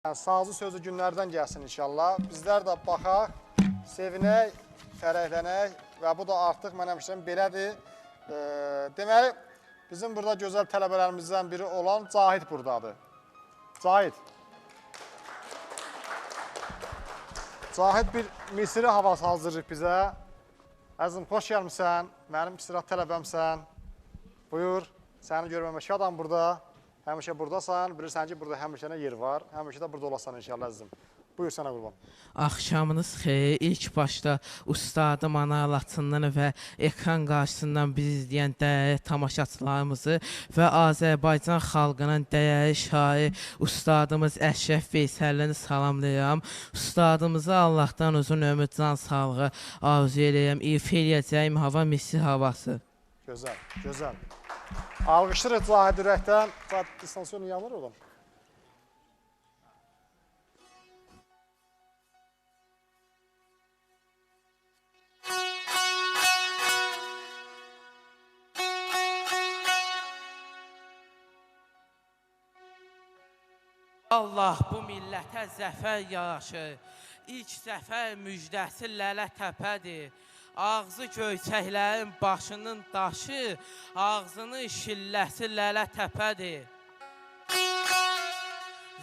Sazı sözü günlərdən gəlsin inşallah. Bizlər də baxaq, sevinək, fərəhlənək və bu da artıq mən həmişəm belədir. Deməli, bizim burada gözəl tələbələrimizdən biri olan Cahid buradadır. Cahid. Cahid bir Misri havası hazırlıq bizə. Əzim, xoş gəlmişsən, mənim istirahat tələbəmsən. Buyur, səni görməmə şadam burada. Həmişə buradasan, bilirsən ki, burada həmişə yer var. Həmişə də burada olasan inşallah əzizim. Buyur sənə qurban. Axşamınız xeyir. İlk başda ustadım Ana Laçından və ekran qarşısından bizi izləyən dəyərli tamaşaçılarımızı və Azərbaycan xalqının dəyərli şair ustadımız Əşrəf Veysəllini salamlayıram. Ustadımıza Allahdan uzun ömür, can sağlığı arzu edirəm. İfa eləyəcəyim hava Misri havası. Gözəl, gözəl. Alqışdırıq Cahid ürəkdən. Distansiyon yanır oğlum. Allah bu millətə zəfər yaraşır. İlk zəfər müjdəsi Lələ Təpədir. Ağzı göyçəklərin başının daşı, ağzının şilləsi Lələ Təpədir.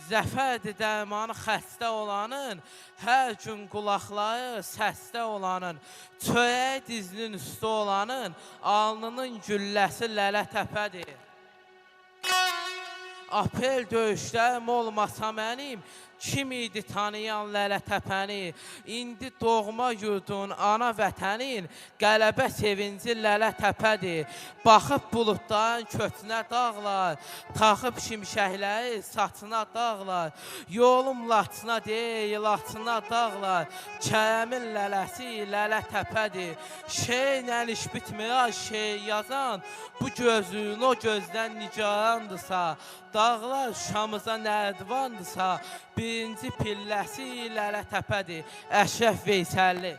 Zəfərdir dərmanı xəstə olanın, hər gün qulaqları səsdə olanın, çörək dizinin üstü olanın, alnının gülləsi Lələ Təpədir. Apel döyüşlərim olmasa mənim, kim idi tanıyan Lələ Təpəni? İndi doğma yurdun, ana vətənin, qələbə sevinci Lələ Təpədir. Baxıb buludların kötünə dağlar, taxıb şimşəkləri saçına dağlar. Yolum Laçına deyil, Laçına dağlar, Kərəmin lələsi Lələ Təpədir. Şeylə iş bitmir, şey yazan, bu gözün o gözdən nigarandırsa, dağlar Şamıza nərdivandırsa, birinci pilləsi Lələ Təpədir. Əşrəf Veysəlli.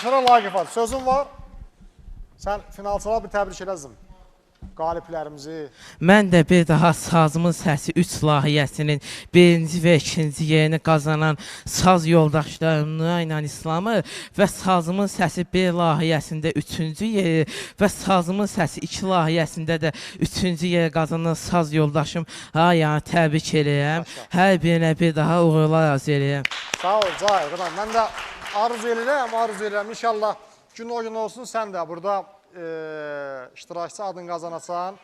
Alqışlara layiq ifadə. Sözün var. Sən finalçılara bir təbrik eləzim. Qaliblərimizi. Mən də bir daha Sazımın Səsi 3 layihəsinin 1-ci və 2-ci yerini qazanan saz yoldaşlarımla ilə İslamı və Sazımın Səsi 1 layihəsində 3-cü yeri və Sazımın Səsi 2 layihəsində də 3-cü yeri qazanan saz yoldaşım Ayanı təbrik eləyəm. Hər birinə bir daha uğurlar arzu eləyəm. Sağ ol Cahir. Mən də arzu eləyirəm. İnşallah gün o gün olsun sən də burada iştirakçı adın qazanasan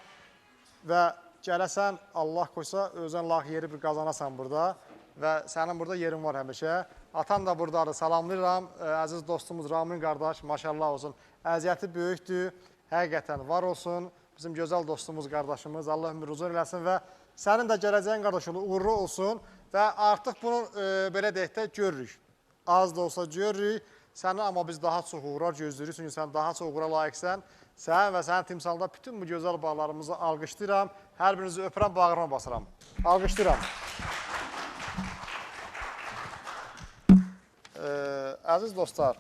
və gələsən, Allah qoysa, özən laq yeri bir qazanasan burada və sənin burada yerin var həmişə. Atan da buradadır, salamlayıram. Əziz dostumuz Ramin qardaş, maşallah olsun. Əziyyəti böyükdür, həqiqətən var olsun. Bizim gözəl dostumuz, qardaşımız, Allah ömür uzun eləsin və sənin də gələcəyin qardaş uğurlu olsun və artıq bunu belə deyək də görürük. Az da olsa görürük. Səni amma biz daha çox uğurlar gözləyirik, çünki sən daha çox uğura layiqsən. Sən və sənin timsalda bütün bu gözəl bağlarımızı alqışlayıram. Hər birinizi öpürəm, bağırma basıram. Alqışlayıram. Əziz dostlar,